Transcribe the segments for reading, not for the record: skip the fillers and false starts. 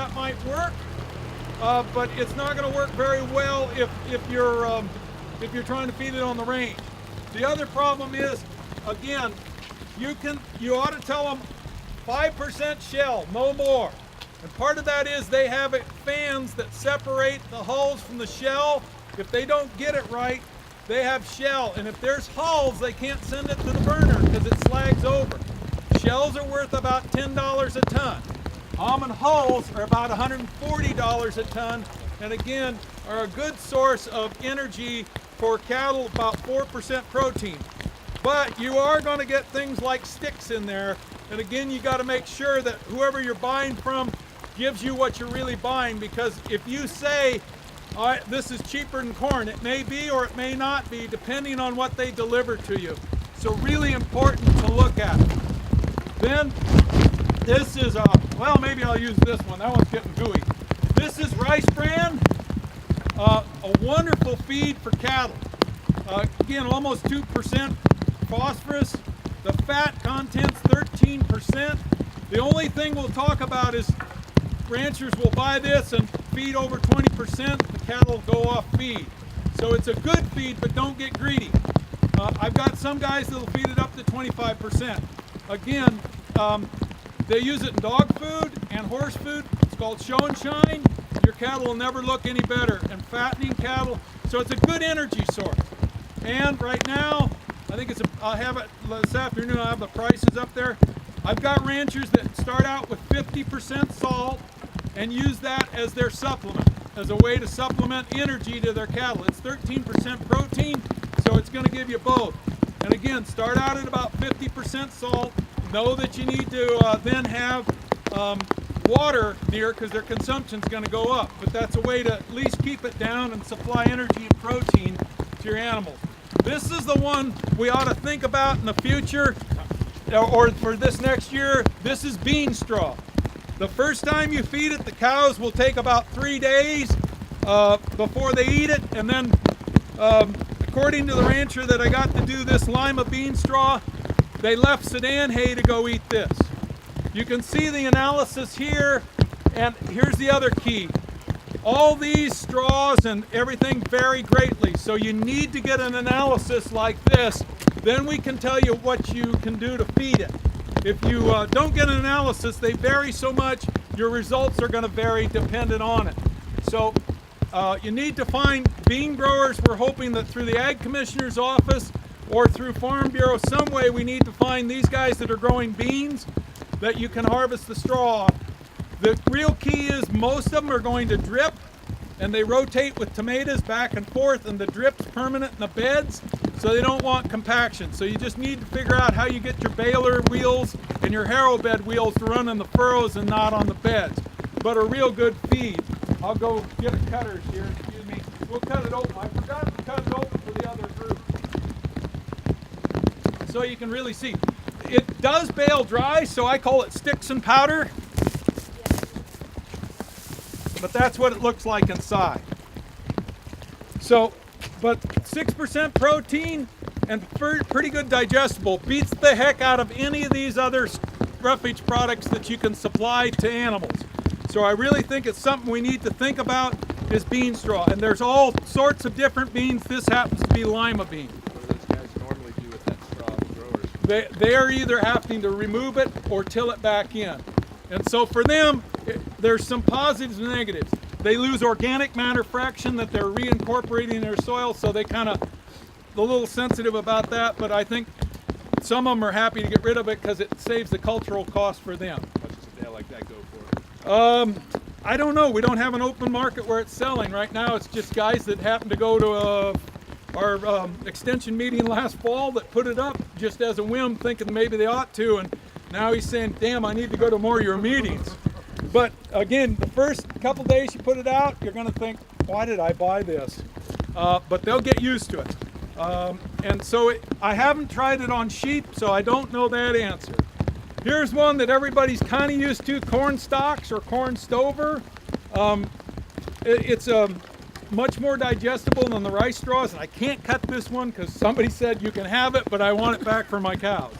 that might work, but it's not going to work very well if you're trying to feed it on the range. The other problem is, again, you ought to tell them 5% shell, no more. And part of that is they have fans that separate the hulls from the shell. If they don't get it right, they have shell. And if there's hulls, they can't send it to the burner because it slags over. Shells are worth about $10 a ton. Almond hulls are about $140 a ton. And again, are a good source of energy for cattle, about 4% protein. But you are going to get things like sticks in there. And again, you got to make sure that whoever you're buying from gives you what you're really buying, because if you say, all right, this is cheaper than corn, it may be or it may not be, depending on what they deliver to you. So really important to look at. Then this is, well, maybe I'll use this one. That one's getting gooey. This is rice bran, a wonderful feed for cattle. Again, almost 2% phosphorus. The fat content's 13%. The only thing we'll talk about is ranchers will buy this and feed over 20%, the cattle go off feed. So it's a good feed, but don't get greedy. I've got some guys that'll feed it up to 25%. Again, they use it in dog food and horse food. It's called show and shine. Your cattle will never look any better. And fattening cattle, so it's a good energy source. And right now, I think I'll have it this afternoon, I'll have the prices up there. I've got ranchers that start out with 50% salt and use that as their supplement, as a way to supplement energy to their cattle. It's 13% protein, so it's going to give you both. And again, start out at about 50% salt. Know that you need to then have water near, because their consumption is going to go up. But that's a way to at least keep it down and supply energy and protein to your animals. This is the one we ought to think about in the future, or for this next year. This is bean straw. The first time you feed it, the cows will take about 3 days before they eat it. And then, according to the rancher that I got to do this lima bean straw, they left Sudan hay to go eat this. You can see the analysis here, and here's the other key. All these straws and everything vary greatly, so you need to get an analysis like this. Then we can tell you what you can do to feed it. If you don't get an analysis, they vary so much, your results are going to vary dependent on it. So you need to find bean growers. We're hoping that through the Ag Commissioner's office or through Farm Bureau, some way we need to find these guys that are growing beans that you can harvest the straw off. The real key is most of them are going to drip, and they rotate with tomatoes back and forth, and the drip's permanent in the beds, so they don't want compaction. So you just need to figure out how you get your baler wheels and your harrow bed wheels to run in the furrows and not on the beds. But a real good feed. I'll go get a cutter here, excuse me. We'll cut it open. I forgot to cut it open for the other group. So you can really see. It does bale dry, so I call it sticks and powder. But that's what it looks like inside. So, but 6% protein and pretty good digestible. Beats the heck out of any of these other roughage products that you can supply to animals. So I really think it's something we need to think about, is bean straw. And there's all sorts of different beans. This happens to be lima bean. What do those guys normally do with that straw, the growers? They are either having to remove it or till it back in. And so for them, there's some positives and negatives. They lose organic matter fraction that they're reincorporating in their soil, so they kind of a little sensitive about that, but I think some of them are happy to get rid of it because it saves the cultural cost for them. How much does a bale like that go for? I don't know. We don't have an open market where it's selling. Right now it's just guys that happen to go to our extension meeting last fall that put it up just as a whim, thinking maybe they ought to, and now he's saying, damn, I need to go to more of your meetings. But again, the first couple days you put it out, you're going to think, why did I buy this? But they'll get used to it. And so I haven't tried it on sheep, so I don't know that answer. Here's one that everybody's kind of used to, corn stalks or corn stover. It's much more digestible than the rice straws, and I can't cut this one because somebody said you can have it, but I want it back for my cows.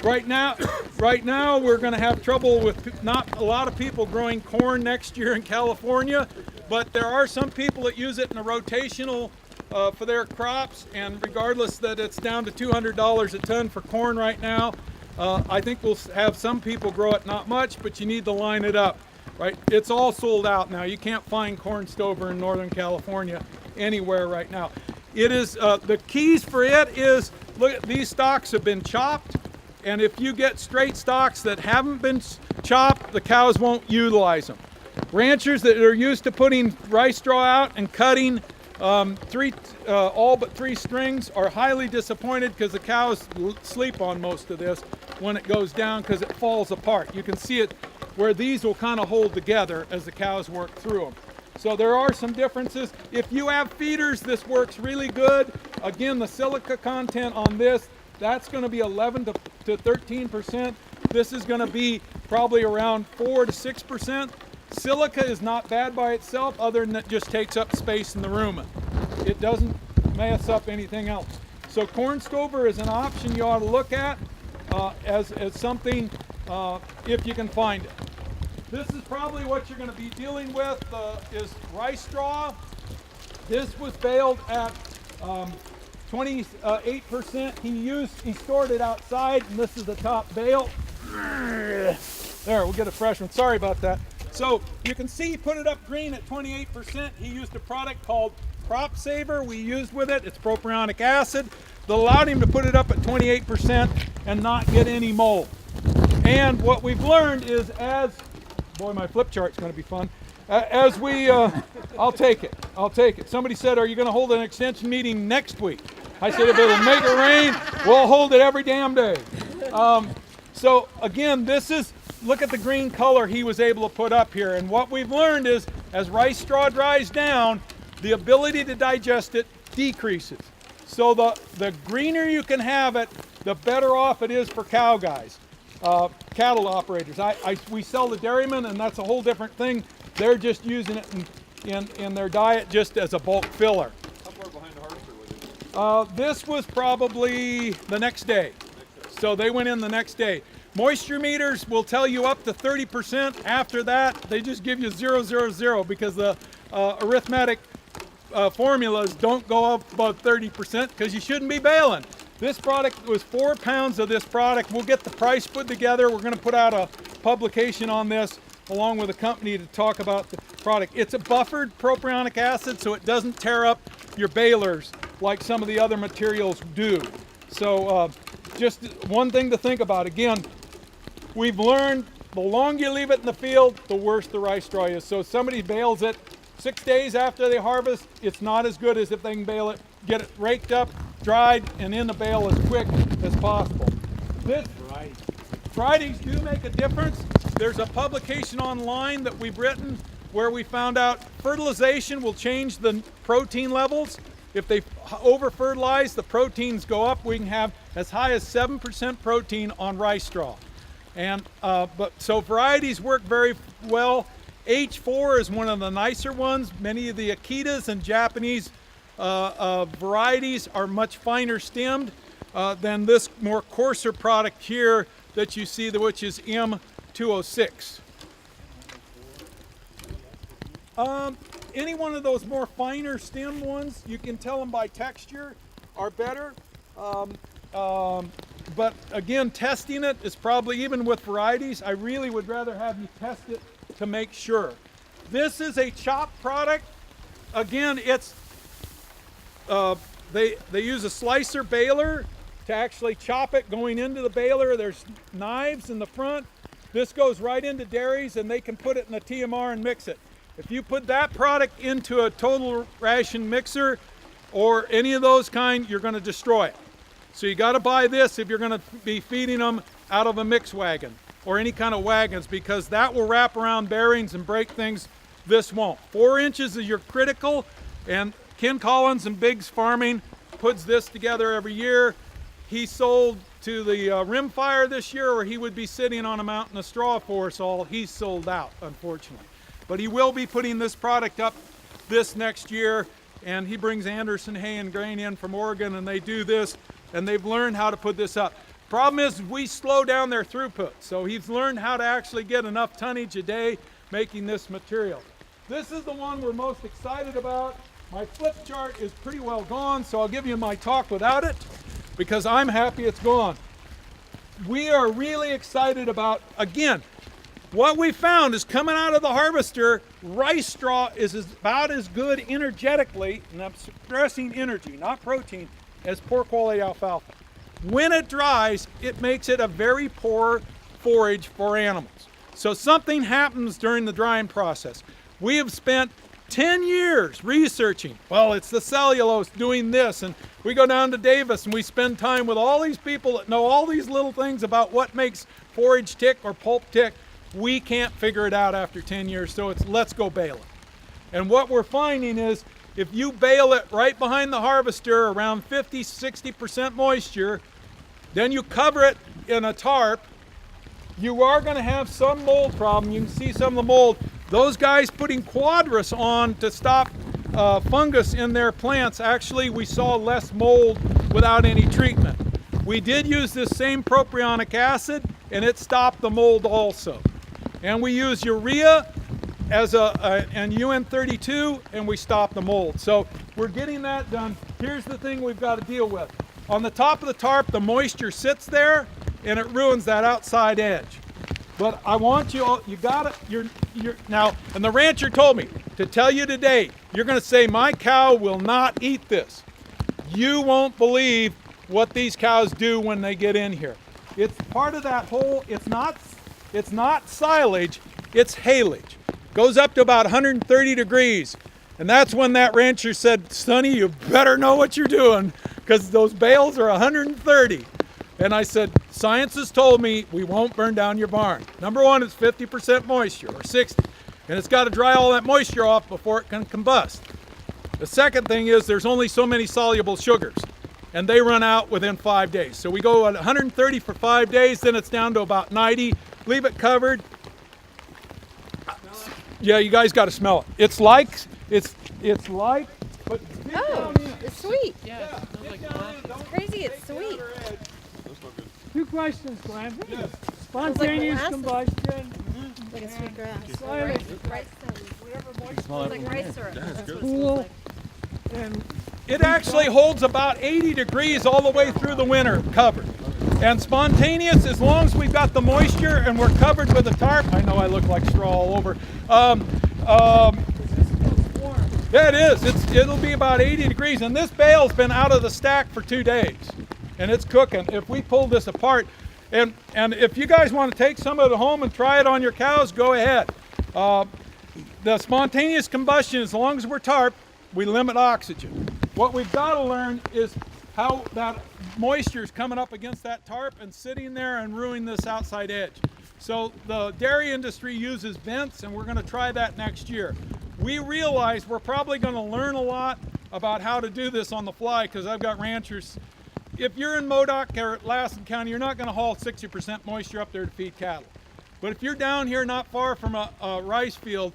Right now we're going to have trouble with not a lot of people growing corn next year in California, but there are some people that use it in a rotational for their crops, and regardless that it's down to $200 a ton for corn right now, I think we'll have some people grow it, not much, but you need to line it up, right? It's all sold out now. You can't find corn stover in Northern California anywhere right now. It is, the keys for it is, look at these stalks have been chopped, and if you get straight stalks that haven't been chopped, the cows won't utilize them. Ranchers that are used to putting rice straw out and cutting all but three strings are highly disappointed because the cows sleep on most of this when it goes down because it falls apart. You can see it where these will kind of hold together as the cows work through them. So there are some differences. If you have feeders, this works really good. Again, the silica content on this, that's going to be 11 to 13%. This is going to be probably around 4 to 6%. Silica is not bad by itself, other than it just takes up space in the room. It doesn't mess up anything else. So corn stover is an option you ought to look at as something if you can find it. This is probably what you're going to be dealing with is rice straw. This was baled at 28%. He stored it outside, and this is the top bale. There, we'll get a fresh one. Sorry about that. So you can see he put it up green at 28%. He used a product called Crop Saver. We used with it. It's propionic acid that allowed him to put it up at 28% and not get any mold. And what we've learned is boy, my flip chart's going to be fun. I'll take it. I'll take it. Somebody said, are you going to hold an extension meeting next week? I said, if it'll make it rain, we'll hold it every damn day. So again, look at the green color he was able to put up here. And what we've learned is as rice straw dries down, the ability to digest it decreases. So the greener you can have it, the better off it is for cow guys. Cattle operators. We sell to dairymen, and that's a whole different thing. They're just using it in their diet just as a bulk filler. How far behind the harvester was it? This was probably the next day. So they went in the next day. Moisture meters will tell you up to 30%. After that, they just give you 000 because the arithmetic formulas don't go up above 30% because you shouldn't be baling. This product was 4 pounds of this product. We'll get the price put together. We're going to put out a publication on this along with a company to talk about the product. It's a buffered propionic acid, so it doesn't tear up your balers like some of the other materials do. So just one thing to think about. Again, we've learned the longer you leave it in the field, the worse the rice straw is. So if somebody bales it 6 days after they harvest, it's not as good as if they can bale it, get it raked up, dried, and in the bale as quick as possible. Varieties do make a difference. There's a publication online that we've written where we found out fertilization will change the protein levels. If they over-fertilize, the proteins go up. We can have as high as 7% protein on rice straw. And so varieties work very well. H4 is one of the nicer ones. Many of the Akitas and Japanese varieties are much finer stemmed than this more coarser product here that you see, which is M206. Any one of those more finer stemmed ones, you can tell them by texture, are better. But again, testing it is probably, even with varieties, I really would rather have you test it to make sure. This is a chopped product. Again, it's they use a slicer baler to actually chop it going into the baler. There's knives in the front. This goes right into dairies, and they can put it in a TMR and mix it. If you put that product into a total ration mixer or any of those kind, you're going to destroy it. So you got to buy this if you're going to be feeding them out of a mix wagon or any kind of wagons, because that will wrap around bearings and break things. This won't. 4 inches is your critical, and Ken Collins and Biggs Farming puts this together every year. He sold to the Rimfire this year, or he would be sitting on a mountain of straw for us all. He's sold out, unfortunately. But he will be putting this product up this next year, and he brings Anderson Hay and Grain in from Oregon, and they do this, and they've learned how to put this up. Problem is we slow down their throughput. So he's learned how to actually get enough tonnage a day making this material. This is the one we're most excited about. My flip chart is pretty well gone, so I'll give you my talk without it because I'm happy it's gone. We are really excited about, again, what we found is coming out of the harvester, rice straw is about as good energetically, and I'm stressing energy, not protein, as poor quality alfalfa. When it dries, it makes it a very poor forage for animals. So something happens during the drying process. We have spent 10 years researching, well, it's the cellulose doing this, and we go down to Davis and we spend time with all these people that know all these little things about what makes forage tick or pulp tick. We can't figure it out after 10 years, so it's let's go bale it. And what we're finding is if you bale it right behind the harvester around 50–60% moisture, then you cover it in a tarp, you are going to have some mold problem. You can see some of the mold. Those guys putting Quadris on to stop fungus in their plants, actually we saw less mold without any treatment. We did use this same propionic acid and it stopped the mold also. And we use urea as and UN32 and we stop the mold. So we're getting that done. Here's the thing we've got to deal with. On the top of the tarp, the moisture sits there and it ruins that outside edge. But I want you all, you got it, you're now, and the rancher told me to tell you today, you're going to say, my cow will not eat this. You won't believe what these cows do when they get in here. It's part of that whole, it's not silage, it's haylage. Goes up to about 130 degrees. And that's when that rancher said, Sonny, you better know what you're doing because those bales are 130. And I said, science has told me we won't burn down your barn. Number one, it's 50% moisture or 60. And it's got to dry all that moisture off before it can combust. The second thing is there's only so many soluble sugars and they run out within 5 days. So we go at 130 for 5 days, then it's down to about 90. Leave it covered. Yeah, you guys got to smell it. It's like, but oh, it's sweet. Yeah, it's crazy, it's sweet. Two questions, Glenn. Yes. Spontaneous Like combustion. Like a sweet grass. Silage. It's like rice syrup. That's what it Cool. smells like. And It actually holds about 80 degrees all the way through the winter covered. And spontaneous, as long as we've got the moisture and we're covered with a tarp, I know I look like straw all over. Yeah, it is. It'll be about 80 degrees. And this bale's been out of the stack for 2 days. And it's cooking. If we pull this apart, and if you guys want to take some of it home and try it on your cows, go ahead. The spontaneous combustion, as long as we're tarp, we limit oxygen. What we've got to learn is how that moisture is coming up against that tarp and sitting there and ruining this outside edge. So the dairy industry uses vents, and we're going to try that next year. We realize we're probably going to learn a lot about how to do this on the fly because I've got ranchers. If you're in Modoc or Lassen County, you're not going to haul 60% moisture up there to feed cattle. But if you're down here not far from a rice field,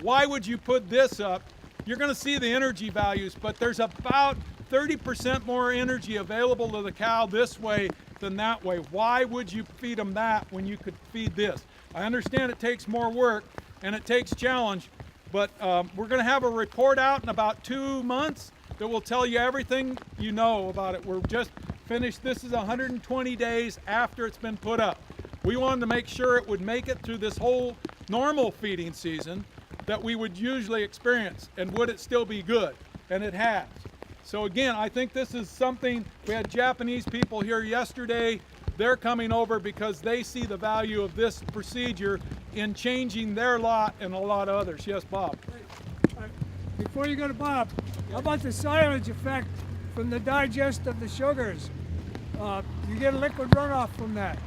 why would you put this up? You're going to see the energy values, but there's about 30% more energy available to the cow this way than that way. Why would you feed them that when you could feed this? I understand it takes more work and it takes challenge, but we're going to have a report out in about 2 months that will tell you everything you know about it. We're just finished. This is 120 days after it's been put up. We wanted to make sure it would make it through this whole normal feeding season that we would usually experience, and would it still be good? And it has. So again, I think this is something, we had Japanese people here yesterday. They're coming over because they see the value of this procedure in changing their lot and a lot of others. Yes, Bob? before you go to Bob, how about the silage effect from the digest of the sugars? You get a liquid runoff from that.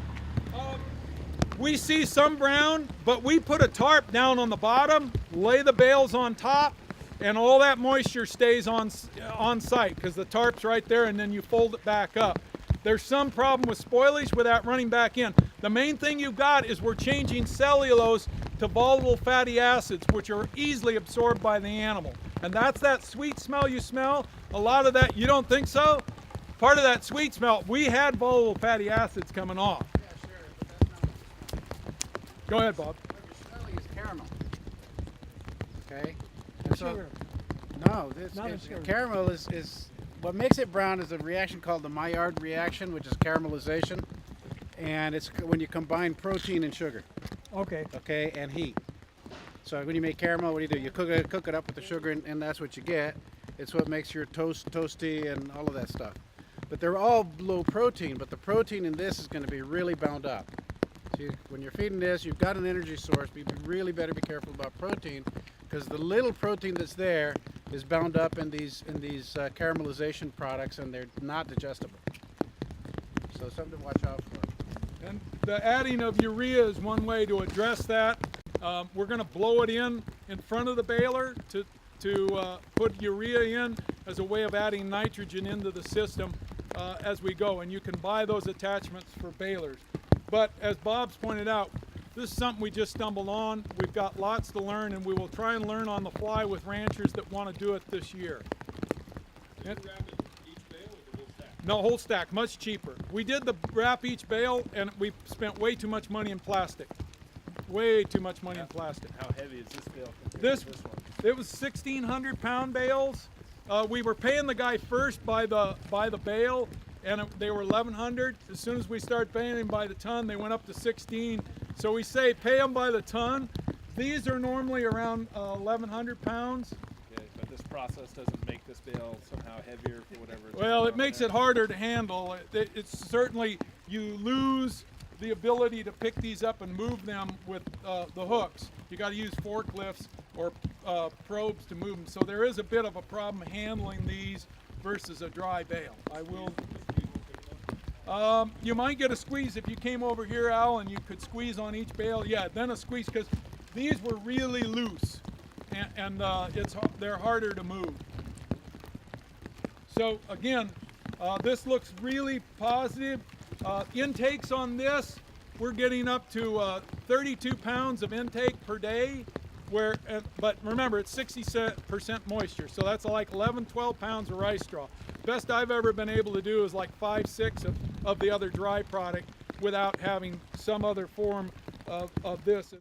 We see some brown, but we put a tarp down on the bottom, lay the bales on top, and all that moisture stays on site because the tarp's right there, and then you fold it back up. There's some problem with spoilage with that running back in. The main thing you've got is we're changing cellulose to volatile fatty acids, which are easily absorbed by the animal. And that's that sweet smell you smell. A lot of that, you don't think so? part of that sweet smell, we had volatile fatty acids coming off. Yeah, sure, but that's not Go ahead, Bob. what you're smelling is caramel. Okay? And so, Sugar. no, this Not a is, sugar. caramel is what makes it brown is a reaction called the Maillard reaction, which is caramelization, and it's when you combine protein and sugar, Okay. okay, and heat. So when you make caramel, what do? You cook it up with the sugar, and that's what you get. It's what makes your toast toasty and all of that stuff. But they're all low protein, but the protein in this is going to be really bound up. So when you're feeding this, you've got an energy source, but you really better be careful about protein, because the little protein that's there is bound up in these caramelization products, and they're not digestible. So something to watch out for. And the adding of urea is one way to address that. We're going to blow it in front of the baler to put urea in as a way of adding nitrogen into the system as we go. And you can buy those attachments for balers. But as Bob's pointed out, this is something we just stumbled on. We've got lots to learn, and we will try and learn on the fly with ranchers that want to do it this year. No, whole stack, much cheaper. We did the wrap each bale, and we spent way too much money in plastic. Way too much money in plastic. How heavy is this bale compared This, to this one? it was 1,600 pound bales. We were paying the guy first by the bale, and they were 1,100. As soon as we started paying him by the ton, they went up to 16. So we say pay them by the ton. These are normally around 1,100 pounds. Okay, but this process doesn't make this bale somehow heavier for whatever. It's Well, going it on makes there. it harder to handle. It's certainly, you lose the ability to pick these up and move them with the hooks. You got to use forklifts or probes to move them. So there is a bit of a problem handling these versus a dry bale. I will. You might get a squeeze if you came over here, Al, and you could squeeze on each bale. Yeah, then a squeeze, because these were really loose, and they're harder to move. So again, this looks really positive. Intakes on this, we're getting up to 32 pounds of intake per day. But remember, it's 60% moisture, so that's like 11, 12 pounds of rice straw. Best I've ever been able to do is like 5, 6 of the other dry product without having some other form of this.